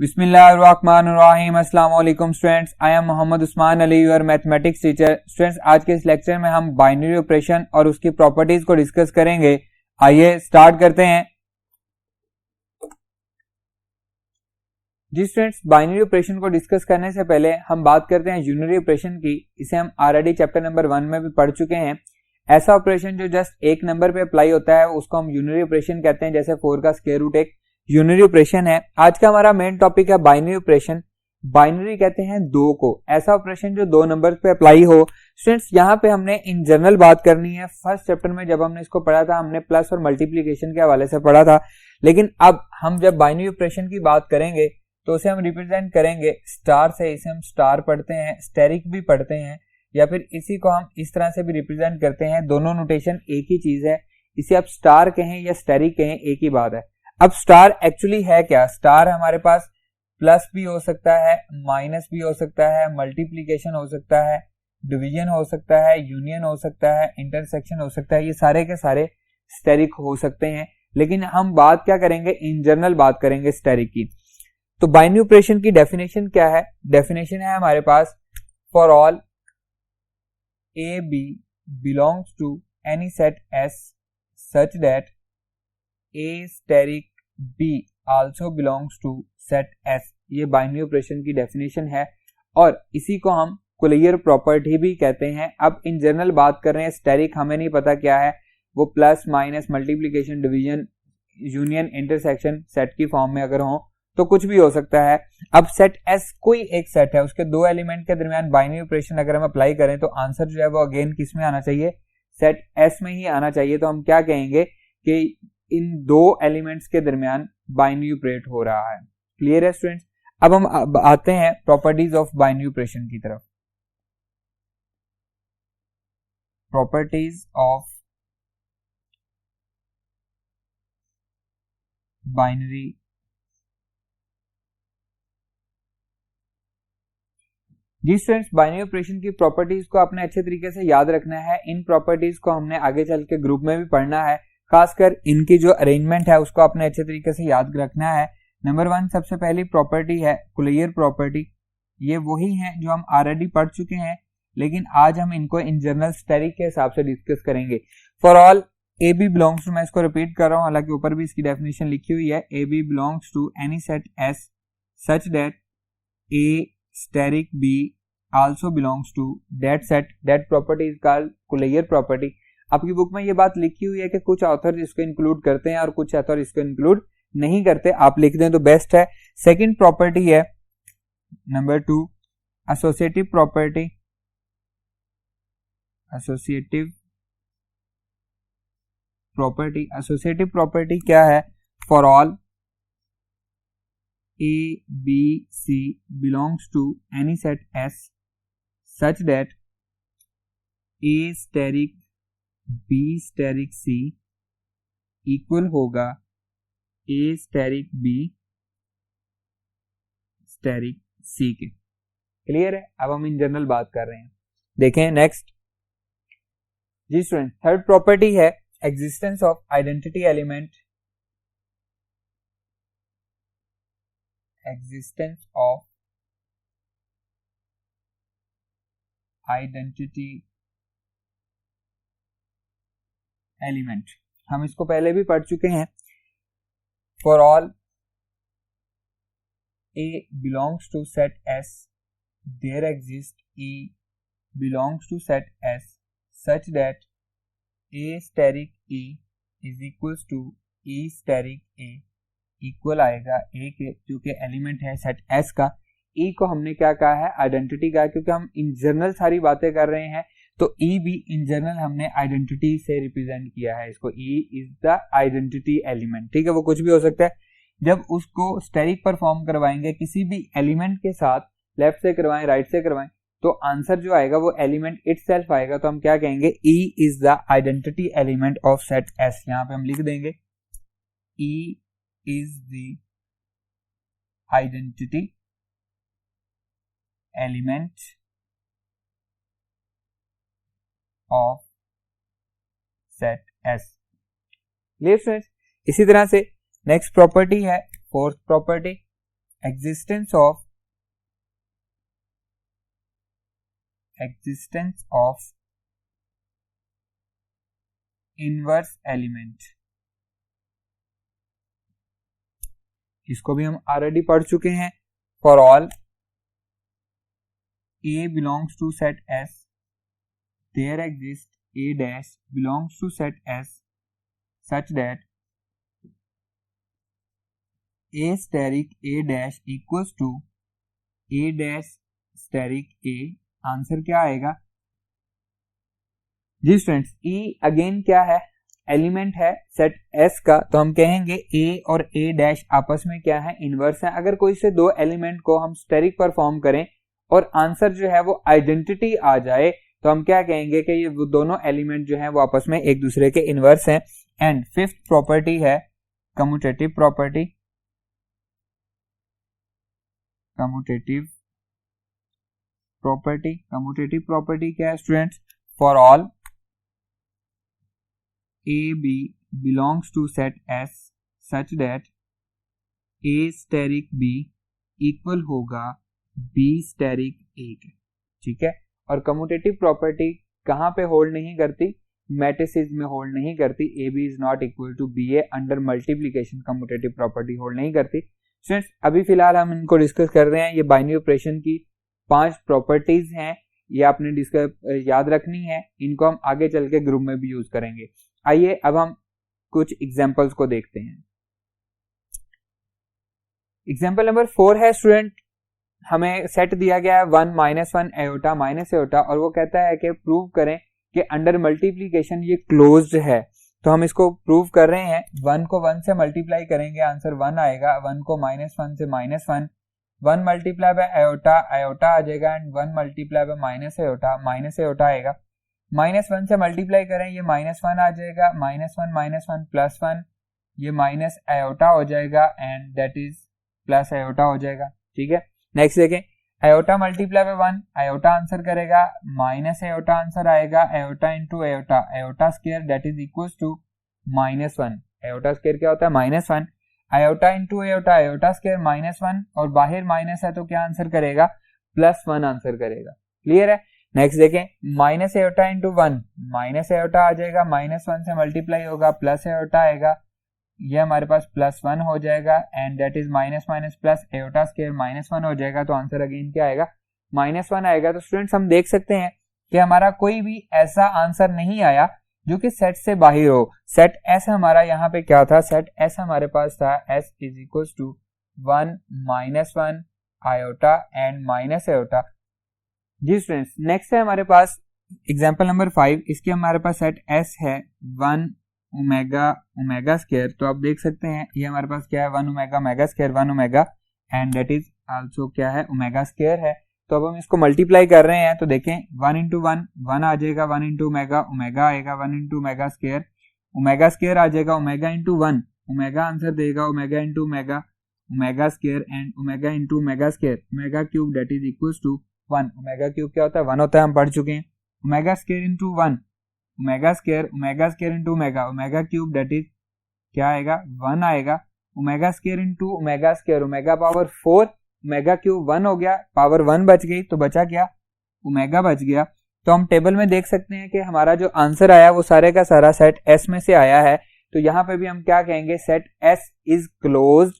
बिस्मिल्लाहिर्रहमानिर्रहीम। अस्सलाम वालेकुम students, I am Mohammad Usman Ali, your mathematics teacher. Students, आज के इस लेक्चर में हम बाइनरी ऑपरेशन और उसकी प्रॉपर्टीज को डिस्कस करेंगे। आइए स्टार्ट करते हैं। जी स्टूडेंट्स, बाइनरी ऑपरेशन को डिस्कस करने से पहले हम बात करते हैं यूनिरी ऑपरेशन की। इसे हम ऑलरेडी चैप्टर नंबर 1 में भी पढ़ चुके हैं। ऐसा ऑपरेशन जो जस्ट एक नंबर पे अप्लाई होता है उसको हम यूनिरी ऑपरेशन कहते हैं, जैसे 4 का स्क्वायर रूट एक यूनिरी ऑपरेशन है। आज का हमारा मेन टॉपिक है बाइनरी ऑपरेशन। बाइनरी कहते हैं दो को, ऐसा ऑपरेशन जो दो नंबर पे अप्लाई हो। स्टूडेंट्स, यहाँ पे हमने इन जनरल बात करनी है। फर्स्ट चैप्टर में जब हमने इसको पढ़ा था हमने प्लस और मल्टीप्लीकेशन के हवाले से पढ़ा था, लेकिन अब हम जब बाइनरी ऑपरेशन की बात करेंगे तो उसे हम रिप्रेजेंट करेंगे स्टार से। इसे हम स्टार पढ़ते हैं, स्टेरिक भी पढ़ते हैं, या फिर इसी को हम इस तरह से भी रिप्रेजेंट करते हैं। दोनों नोटेशन एक ही चीज है, इसे आप स्टार कहें या स्टेरिक कहें एक ही बात है। अब स्टार एक्चुअली है क्या? स्टार हमारे पास प्लस भी हो सकता है, माइनस भी हो सकता है, मल्टीप्लीकेशन हो सकता है, डिवीजन हो सकता है, यूनियन हो सकता है, इंटरसेक्शन हो सकता है। ये सारे के सारे स्टेरिक हो सकते हैं, लेकिन हम बात क्या करेंगे, इन जनरल बात करेंगे स्टेरिक की। तो बाइनरी ऑपरेशन की डेफिनेशन क्या है? डेफिनेशन है हमारे पास, for all A B belongs to any set S such that A steric B also belongs to set S। ये बाइनरी ऑपरेशन की डेफिनेशन है और इसी को हम कुलियर प्रॉपर्टी भी कहते हैं। अब इन जनरल बात कर रहे हैं, स्टेरिक हमें नहीं पता क्या है, वो plus minus multiplication division union intersection set की फॉर्म में अगर हो तो कुछ भी हो सकता है। अब सेट S कोई एक सेट है, उसके दो एलिमेंट के दरमियान बाइनरी ऑपरेशन अगर हम अप्लाई करें तो आंसर जो है वो अगेन किस में आना चाहिए? सेट S में ही आना चाहिए। तो हम क्या कहेंगे कि इन दो एलिमेंट्स के दरमियान बाइनरी ऑपरेट हो रहा है। क्लियर है स्टूडेंट्स? अब हम आते हैं प्रॉपर्टीज ऑफ बाइनरी ऑपरेशन की तरफ। प्रॉपर्टीज ऑफ बाइनरी जी स्टूडेंट्स, बाइनरी ऑपरेशन की प्रॉपर्टीज को आपने अच्छे तरीके से याद रखना है। इन प्रॉपर्टीज को हमने आगे चल के ग्रुप में भी पढ़ना है, खासकर इनकी जो अरेंजमेंट है उसको आपने अच्छे तरीके से याद रखना है। नंबर 1 सबसे पहली प्रॉपर्टी है कुलियर प्रॉपर्टी। ये वही है जो हम ऑलरेडी पढ़ चुके हैं, लेकिन आज हम इनको इन जनरल स्टेरिक के हिसाब से डिस्कस करेंगे। For all A B belongs to, मैं इसको रिपीट कर रहा हूं, हालांकि ऊपर भी इसकी डेफिनेशन लिखी हुई है। A B belongs to any set S such that A asterisk B also belongs to that set. That property is called closure property. आपकी बुक में ये बात लिखी हुई है कि कुछ ऑथर इसको इंक्लूड करते हैं और कुछ ऑथर इसको इंक्लूड नहीं करते, आप लिख दें तो बेस्ट है। सेकंड प्रॉपर्टी है number 2 associative property. Associative property, associative property क्या है? For all A B C belongs to any set S such that A asterisk B asterisk C equal होगा A asterisk B asterisk C के। Clear है? अब हम in general बात कर रहे हैं। देखें नेक्स्ट। जी स्टूडेंट, थर्ड प्रॉपर्टी है existence of identity element. Existence of identity element, हम इसको पहले भी पढ़ चुके हैं। For all A belongs to set S there exist E belongs to set S such that A asterisk E is equals to E asterisk A equal आएगा A के, जो कि एलिमेंट है सेट एस का। ई को हमने क्या कहा है? आइडेंटिटी का, क्योंकि हम इन जनरल सारी बातें कर रहे हैं तो ई भी इन जनरल हमने आइडेंटिटी से रिप्रेजेंट किया है इसको। E is the identity element, ठीक है? वो कुछ भी हो सकता है। जब उसको स्टेरिक परफॉर्म करवाएंगे किसी भी एलिमेंट के साथ, लेफ्ट से करवाएं राइट से करवाएं, तो आंसर जो आएगा वो एलिमेंट इटसेल्फ आएगा। तो हम क्या कहेंगे? E is the identity element of set S. यहां पे हम लिख देंगे E is the identity element of set S. Clear friends? इसी तरह से नेक्स्ट प्रॉपर्टी है fourth property existence of inverse element, इसको भी हम ऑलरेडी पढ़ चुके हैं। For all A belongs to set S, there exists A dash belongs to set S such that A steric A dash equals to A dash steric A। Answer क्या आएगा जी students? E again क्या है? Element है set S का, तो हम कहेंगे A और A डैश आपस में क्या है? इनवर्स है। अगर कोई से दो एलिमेंट को हम स्टेरिक पर फॉर्म करें और आंसर जो है वो आइडेंटिटी आ जाए तो हम क्या कहेंगे कि ये वो दोनों एलिमेंट जो है वो आपस में एक दूसरे के इनवर्स हैं। एंड फिफ्थ प्रॉपर्टी है कम्यूटेटिव प्रॉपर्टी। कम्यूटेटिव प्रॉपर्टी क्या है students? For all A B belongs to set S such that A steric B equal होगा B steric A के, ठीक है। और कम्यूटेटिव प्रॉपर्टी कहाँ पे होल्ड नहीं करती? मैट्रिसेस में होल्ड नहीं करती। A B is not equal to B A under multiplication commutative property hold नहीं करती। स्टूडेंट्स अभी फिलहाल हम इनको डिस्कस कर रहे हैं। ये बाइनरी ऑपरेशन की 5 प्रॉपर्टीज हैं, ये आपने डिस्कस याद रखनी है। इनको हम आगे चल के ग्रुप में भी यूज करेंगे। आइए अब हम कुछ एग्जांपल्स को देखते हैं। एग्जांपल नंबर 4 है स्टूडेंट, हमें सेट दिया गया है 1 -1 एयोटा माइनस एयोटा और वो कहता है कि प्रूव करें कि अंडर मल्टीप्लीकेशन ये क्लोज्ड है। तो हम इसको प्रूव कर रहे हैं। 1 को 1 से मल्टीप्लाई करेंगे, आंसर 1 आएगा। 1 को -1 से -1, 1 मल्टीप्लाई बाय एयोटा आ जाएगा and 1 multiply by minus aorta आएगा। -1 से मल्टीप्लाई करें, ये -1 आ जाएगा, -1 प्लस 1, ये माइनस आयोटा हो जाएगा and that is plus iota हो जाएगा, ठीक है। नेक्स्ट देखें, iota multiply by 1, iota answer करेगा, माइनस आयोटा आंसर आएगा, iota into iota, iota square that is equals to -1। Iota square क्या होता है? -1। Iota into iota, iota square -1 और बाहर माइनस है तो क्या आंसर करेगा? +1 आंसर करेगा। क्लियर है? नेक्स्ट देखें, minus iota into 1, minus iota आ जाएगा, -1 से मल्टीप्लाई होगा, प्लस एयोटा आएगा, ये हमारे पास +1 हो जाएगा and that is minus plus aorta square -1 हो जाएगा, तो आंसर अगेन क्या आएगा? -1 आएगा। तो स्टूडेंट्स हम देख सकते हैं कि हमारा कोई भी ऐसा आंसर नहीं आया जो कि सेट से बाहर हो। सेट S हमारा यहाँ पे क्या था? सेट S हमारे पास था S is equal to 1 -1 iota and minus iota. जी स्टूडेंट्स, नेक्स्ट है हमारे पास एग्जांपल नंबर 5। इसके हमारे पास सेट S है 1 ओमेगा स्क्वायर। तो आप देख सकते हैं ये हमारे पास क्या है? 1 omega square, 1 omega and that is also क्या है? ओमेगा स्क्वायर है। तो अब हम इसको मल्टीप्लाई कर रहे हैं तो देखें 1 इंटू 1 आ जाएगा, 1 इंटू ओमेगा आएगा, 1 इंटू ओमेगा स्क्वायर आ जाएगा, ओमेगा इंटू 1 ओमेगा आंसर देगा, omega into omega square and omega into omega square, omega cube that is equals to 1। Omega cube क्या होता है? 1 होता है, हम पढ़ चुके हैं। Omega square into 1 omega square into omega cube that is क्या आएगा? 1 आएगा। Omega square into omega square, omega power 4, omega cube 1 हो गया, पावर 1 बच गई, तो बचा क्या? ओमेगा बच गया। तो हम टेबल में देख सकते हैं कि हमारा जो आंसर आया वो सारे का सारा सेट S में से आया है। तो यहाँ पे भी हम क्या कहेंगे? Set S is closed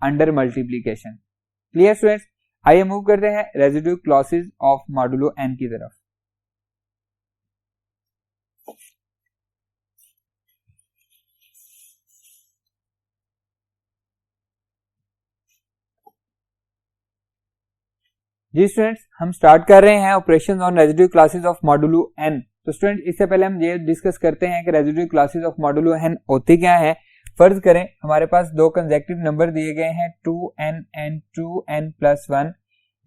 under multiplication. Clear students? आइए मूव करते हैं residue clauses of modulo n की तरफ। जी स्टूडेंट्स, हम स्टार्ट कर रहे हैं operations on residue classes of modulo n। तो स्टूडेंट इससे पहले हम ये डिस्कस करते हैं कि residue classes of modulo n होती क्या है। फर्ज करें हमारे पास दो कंसेक्यूटिव नंबर दिए गए हैं 2n and 2n plus 1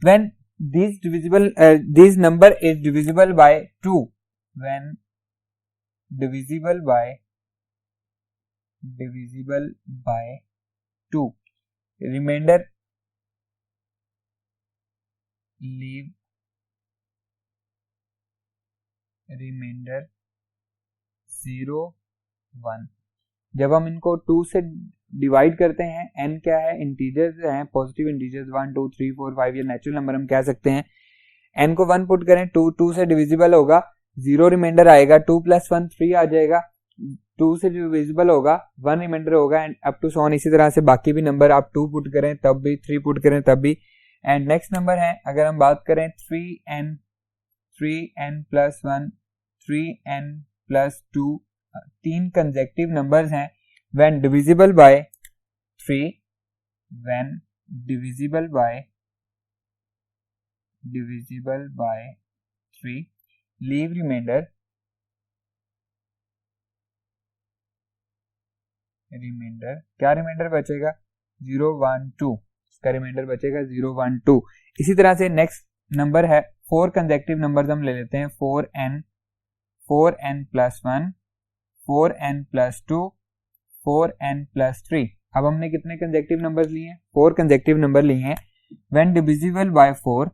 when this number is divisible by 2, when divisible by 2, remainder leave remainder 0 1। जब हम इनको 2 से डिवाइड करते हैं, n क्या है, इंटीजर्स हैं, पॉजिटिव इंटीजर्स 1 2 3 4 5, ये नेचुरल नंबर हम कह सकते हैं। n को 1 पुट करें, 2 से डिविजिबल होगा, 0 रिमाइंडर आएगा, 2 + 1 3 आ जाएगा, 2 से डिविजिबल होगा, 1 रिमाइंडर होगा, and up to so on. इसी तरह से बाकी भी नंबर आप 2 पुट करें तब भी, 3 पुट करें तब भी। एंड नेक्स्ट नंबर है, अगर हम बात करें 3n + 1 3n + 2, 3 कंसेक्टिव नंबर्स हैं। When divisible by 3, when divisible by 3, leave remainder क्या रिमाइंडर बचेगा, 0 1 2, इसका रिमाइंडर बचेगा 0 1 2। इसी तरह से नेक्स्ट नंबर है 4 कंसेक्टिव नंबर्स हम ले लेते हैं, 4n + 1 4n + 2 4n + 3। अब हमने कितने कंसेक्टिव नंबर्स लिए हैं, 4 कंसेक्टिव नंबर लिए हैं। When divisible by 4,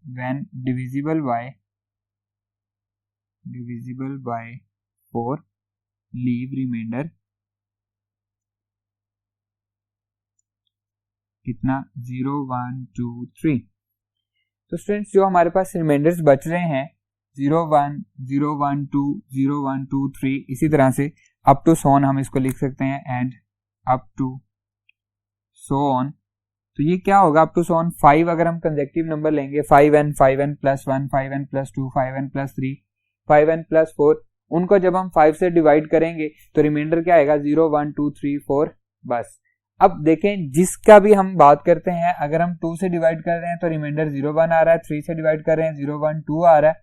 when divisible by 4, leave remainder कितना, 0 1 2 3। तो स्टूडेंट्स जो हमारे पास रिमाइंडर्स बच रहे हैं 0 1 0 1 2 0 1 2 3, इसी तरह से अप टू सो ऑन हम इसको लिख सकते हैं, and up to so on. तो ये क्या होगा, अप टू सो ऑन 5 अगर हम कंसेक्टिव नंबर लेंगे, 5n + 1 5n + 2 5n + 3 5n + 4, उनको जब हम 5 से डिवाइड करेंगे तो रिमाइंडर क्या आएगा, 0 1 2 3 4 बस। अब देखें जिसका भी हम बात करते हैं, अगर हम 2 से डिवाइड कर रहे हैं तो रिमाइंडर 0 1 आ रहा है, 3 से डिवाइड कर रहे हैं 0 1 2 आ रहा है,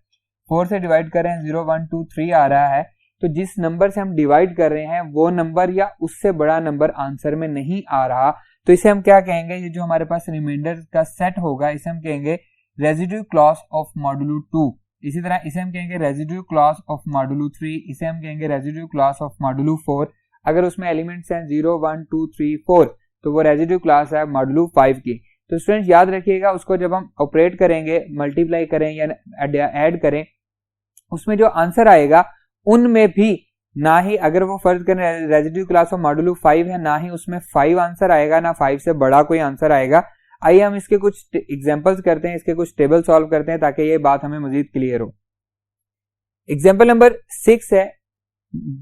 4 से डिवाइड कर रहे हैं 0 1 2 3 आ रहा है। तो जिस नंबर से हम डिवाइड कर रहे हैं वो नंबर या उससे बड़ा नंबर आंसर में नहीं आ रहा, तो इसे हम क्या कहेंगे, ये जो हमारे पास रिमाइंडर का सेट होगा इसे हम कहेंगे रेजिड्यू क्लॉज ऑफ मॉडुलो 2। इसी तरह इसे हम कहेंगे रेजिड्यू क्लॉज ऑफ मॉडुलो 3, इसे हम कहेंगे रेजिड्यू क्लॉज ऑफ मॉडुलो 4। अगर उसमें एलिमेंट्स हैं 0 1 2 3 4 तो वो रेजिड्यू क्लास है मॉडुलो 5 की। तो स्टूडेंट्स याद रखिएगा, उसको जब हम ऑपरेट करेंगे, मल्टीप्लाई करें या ऐड करें, उसमें जो आंसर आएगा उनमें भी ना ही, अगर वो फर्ज करें रेजिड्यू क्लास ऑफ मॉडुलो 5 है, ना ही उसमें 5 आंसर आएगा, ना 5 से बड़ा कोई आंसर आएगा। आइए हम इसके कुछ एग्जांपल्स करते हैं, इसके कुछ टेबल सॉल्व करते हैं ताकि ये बात हमें मजीद क्लियर हो। एग्जांपल नंबर 6 है,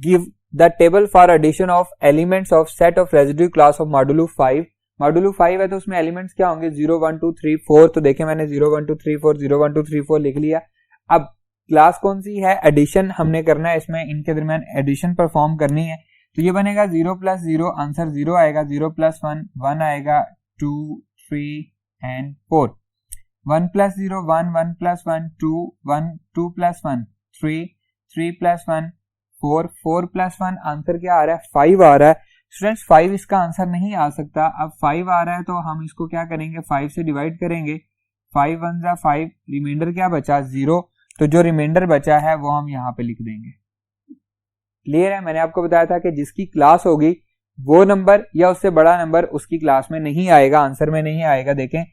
give the table for addition of elements of set of residue class of modulo 5। Modulo 5 है तो उसमें एलिमेंट्स क्या होंगे, 0 1 2 3 4। तो देखें मैंने 0 1 2 3 4 0 1 2 3 4 लिख लिया। अब क्लास कौन सी है, एडिशन हमने करना है, इसमें इनके दरमियान एडिशन परफॉर्म करनी है। तो ये बनेगा 0 + 0, आंसर 0 आएगा, 0 + 1 1 आएगा, 2 3 एंड 4, 1 + 0 1 1 + 1 2 1 2 + 1 3 3 + 1 4 4 + 1, आंसर क्या आ रहा है, 5 आ रहा है। स्टूडेंट्स 5 इसका आंसर नहीं आ सकता। अब 5 आ रहा है तो हम इसको क्या करेंगे, 5 से डिवाइड करेंगे, 5 1 = 5, रिमाइंडर क्या बचा, 0। तो जो रिमाइंडर बचा है वो हम यहाँ पे लिख देंगे। क्लियर है, मैंने आपको बताया था कि जिसकी क्लास होगी वो नंबर या उससे बड़ा नंबर उसकी क्लास में नहीं आएगा, आंसर में नहीं आएगा। देखें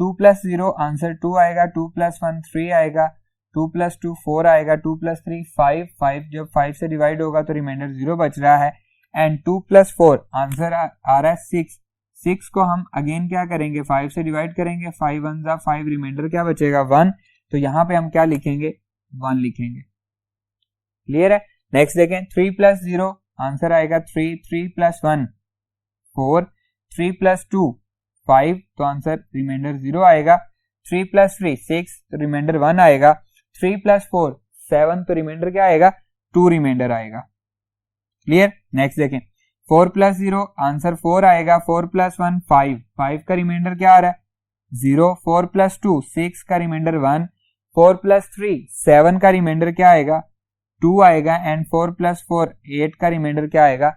2 + 0 आंसर 2 आएगा, 2 + 1 3 आएगा, 2 + 2 4 आएगा, 2 + 3 5 5, जब 5 से डिवाइड होगा तो रिमाइंडर 0 बच रहा है, एंड 2 + 4 आंसर आ रहा है 6। 6 को हम अगेन क्या करेंगे, 5 से डिवाइड करेंगे, 5 1 = 5, रिमाइंडर क्या बचेगा, 1। तो यहाँ पे हम क्या लिखेंगे, 1 लिखेंगे। क्लियर है। नेक्स्ट देखें 3 + 0 आंसर आएगा 3, 3 + 1 4, 3 + 2 5, तो आंसर रिमाइंडर 0 आएगा। 3 + 3 6, तो रिमाइंडर 1 आएगा। 3 + 4 7, तो रिमाइंडर क्या आएगा, 2 रिमाइंडर आएगा। क्लियर। नेक्स्ट देखें 4 + 0 आंसर 4 आएगा, 4 + 1 5, 5 का रिमाइंडर क्या आ रहा है, 0। 4 + 2 6 का रिमाइंडर 1, 4 + 3 7 का रिमाइंडर क्या आएगा, 2 आएगा, एंड 4 + 4 8 का रिमाइंडर क्या आएगा,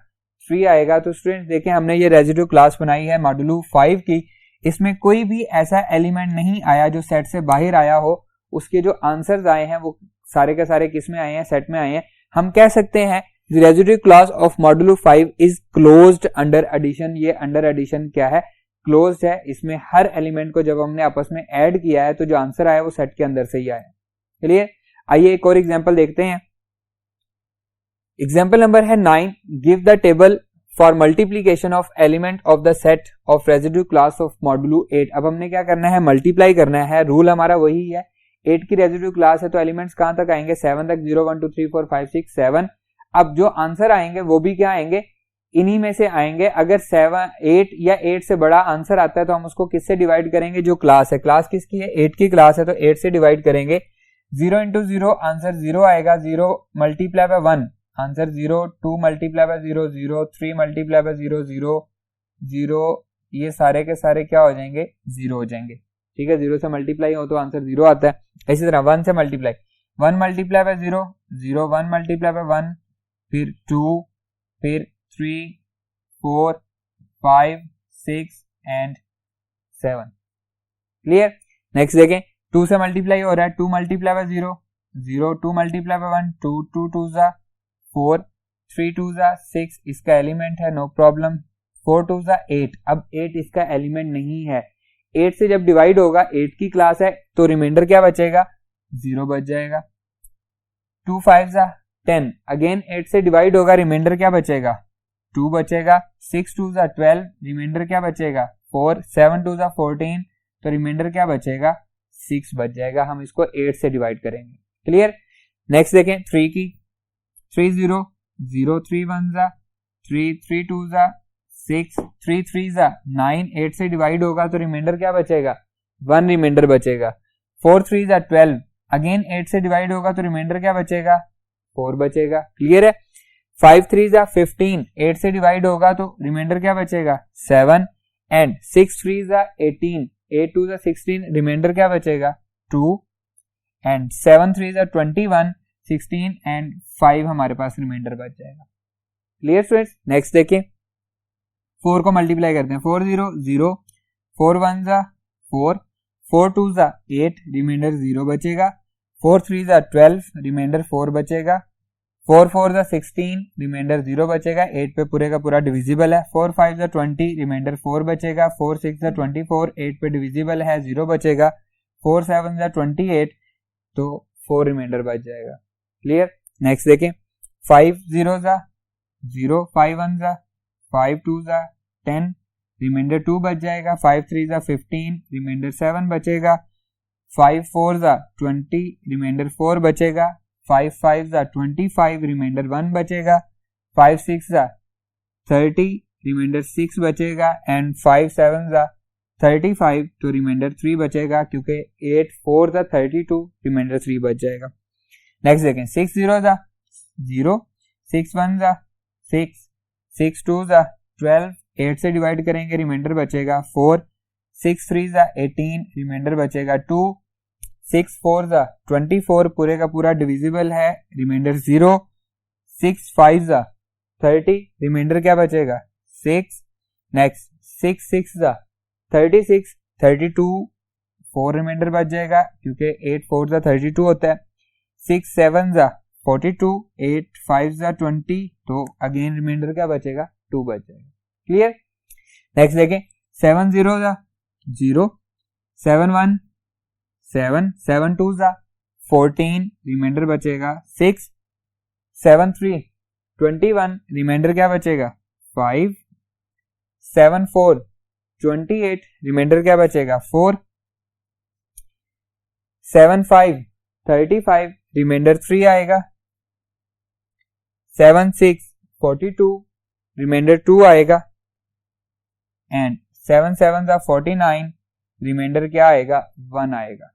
3 आएगा। तो स्टूडेंट्स देखें हमने ये रेजिड्यू क्लास बनाई है मॉडुलो 5 की, इसमें कोई भी ऐसा एलिमेंट नहीं आया जो सेट से बाहर आया हो। उसके जो आंसर्स आए हैं वो सारे के सारे किस में आए हैं, सेट में आए हैं। हम कह सकते हैं the residue class of modulo 5 is closed under addition. ये अंडर एडिशन क्या है, क्लोज्ड है। इसमें हर एलिमेंट को जब हमने आपस में ऐड किया है तो जो आंसर आया वो सेट के अंदर से ही आया। चलिए आइए एक और एग्जांपल देखते हैं। एग्जांपल नंबर है 9, give the table for multiplication of element of the set of residue class of modulo 8। अब हमने क्या करना है, मल्टीप्लाई करना है। रूल हमारा वही है, 8 की रेजिड्यू क्लास है तो एलिमेंट्स कहां तक आएंगे, 7 तक, 0 1 2 3 4 5 6 7। अब जो आंसर आएंगे वो भी क्या आएंगे, इन्हीं में से आएंगे। अगर 7 8 या 8 से बड़ा आंसर आता है तो हम उसको किससे डिवाइड करेंगे, जो क्लास है। क्लास किसकी है, 8 की क्लास है तो 8 से डिवाइड करेंगे। 0 इंटू 0 आंसर 0 आएगा, 0 multiply by 1 answer 0, 2 multiply by 0 0, 3 multiply by 0 0 0, ये सारे के सारे क्या हो जाएंगे, 0 हो जाएंगे। ठीक है, 0 से मल्टीप्लाई हो तो आंसर 0 आता है। इसी तरह 1 से multiply, 1 multiply by 0 0, 1 multiply by 1, फिर 2, फिर 3 4 5 6 एंड 7। क्लियर। नेक्स्ट देखें, 2 से मल्टीप्लाई हो रहा है, 2 मल्टीप्लाई बाय 0 0, 2 मल्टीप्लाई बाय 1 2, 2 2 जा 4, 3 2 जा 6, इसका एलिमेंट है, नो प्रॉब्लम। 4 2 जा 8, अब 8 इसका एलिमेंट नहीं है। 8 से जब डिवाइड होगा, 8 की क्लास है तो रिमाइंडर क्या बचेगा, 0 बच जाएगा। 2 5 जा 10, अगेन 8 से डिवाइड होगा, रिमाइंडर क्या बचेगा, 2 बचेगा। 6 2 जा 12, रिमाइंडर क्या बचेगा, 4। 7 2 जा 14, तो रिमाइंडर क्या बचेगा, 6 बच जाएगा। हम इसको 8 से डिवाइड करेंगे। क्लियर। नेक्स्ट देखें, 3 की, 3 0 0, 3 1 जा 3, 3 2 जा 6, 3 3 जा 9, 8 से डिवाइड होगा तो रिमाइंडर क्या बचेगा, 1 रिमाइंडर बचेगा। 4 3 जा 12, अगेन 8 से डिवाइड होगा तो रिमाइंडर क्या बचेगा, 4 बचेगा। क्लियर है। 5 3 जा 15, 8 से डिवाइड होगा तो रिमाइंडर क्या बचेगा, 7। एंड 6 3 जा 18, 8 2 जा 16, रिमाइंडर क्या बचेगा, 2। एंड 7 3 जा 21, 16 एंड 5 हमारे पास रिमाइंडर बच जाएगा। Clear students. नेक्स्ट देखिए, 4 को मल्टीप्लाई करते हैं, 4 0 0, 4 1 जा 4, 4 2 जा 8, रिमाइंडर 0 बचेगा। 4 3 जा 12, रिमाइंडर 4 बचेगा। 4 4 जा 16, रिमाइंडर 0 बचेगा। 8 पे पूरे का पूरा डिविजिबल है। 4 5 जा 20, रिमाइंडर 4 बचेगा। 4 6 जा 24, 8 पे डिविजिबल है, 0 बचेगा। 4 7 जा 28, तो 4 रिमाइंडर बच जाएगा। क्लियर। नेक्स्ट देखें, 5 0 जा 0, 5 1 जा 5 2 जा 10, रिमाइंडर 2 बच जाएगा। 5 3 जा 15, रिमाइंडर 7 बचेगा। 5 4 जा 20, रिमाइंडर 4 बचेगा। 5 5 जा 25, रिमाइंडर 1 बचेगा। 5 6 जा 30, रिमाइंडर 6 बचेगा। एंड 5 7 जा 35, तो रिमाइंडर 3 बचेगा, क्योंकि 8 4 जा 32, रिमाइंडर 3 बच जाएगा। नेक्स्ट देखें, 6 0 जा 0, 6 1 जा 6, 6 2 जा 12, 8 से डिवाइड करेंगे, रिमाइंडर बचेगा 4। 6 3 जा 18, रिमाइंडर बचेगा 2। 6 4 जा 24, पूरे का पूरा डिविजिबल है, रिमाइंडर 0। 6 5 जा 30, रिमाइंडर क्या बचेगा, 6। नेक्स्ट 6 6 जा 36, 32, 4 रिमाइंडर बच जाएगा, क्योंकि 8 4 जा 32 होता है। 6 7 जा 42, 8 5 जा 20, तो अगेन रिमाइंडर क्या बचेगा, 2 बच जाएगा। क्लियर। नेक्स्ट देखें, 7 0 जा 0, 7 1 7, 7 2 जा 14, रिमाइंडर बचेगा 6। 7 3 21, रिमाइंडर क्या बचेगा, 5। 7 4 28, रिमाइंडर क्या बचेगा, 4। 7 5 35, रिमाइंडर 3 आएगा। 7 6 42, रिमाइंडर 2 आएगा। एंड 7 7 जा 49, रिमाइंडर क्या आएगा, 1 आएगा।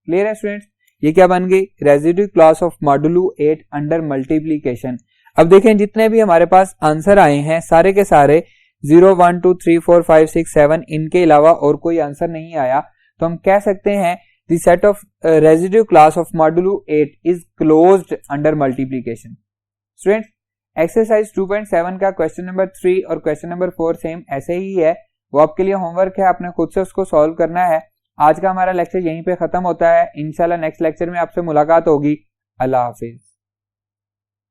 क्लियर है स्टूडेंट्स। ये क्या बन गई, residue class of modulo 8 under multiplication. अब देखें, जितने भी हमारे पास आंसर आए हैं सारे के सारे 0 1 2 3 4 5 6 7, इनके अलावा और कोई आंसर नहीं आया, तो हम कह सकते हैं the set of residue class of modulo 8 is closed under multiplication. Students, exercise 2.7 का क्वेश्चन नंबर 3 और क्वेश्चन नंबर 4 सेम ऐसे ही है, वो आपके लिए होमवर्क है, आपने खुद से उसको सॉल्व करना है। आज का हमारा लेक्चर यहीं पे खत्म होता है। इंशाल्लाह नेक्स्ट लेक्चर में आपसे मुलाकात होगी। अल्लाह हाफिज।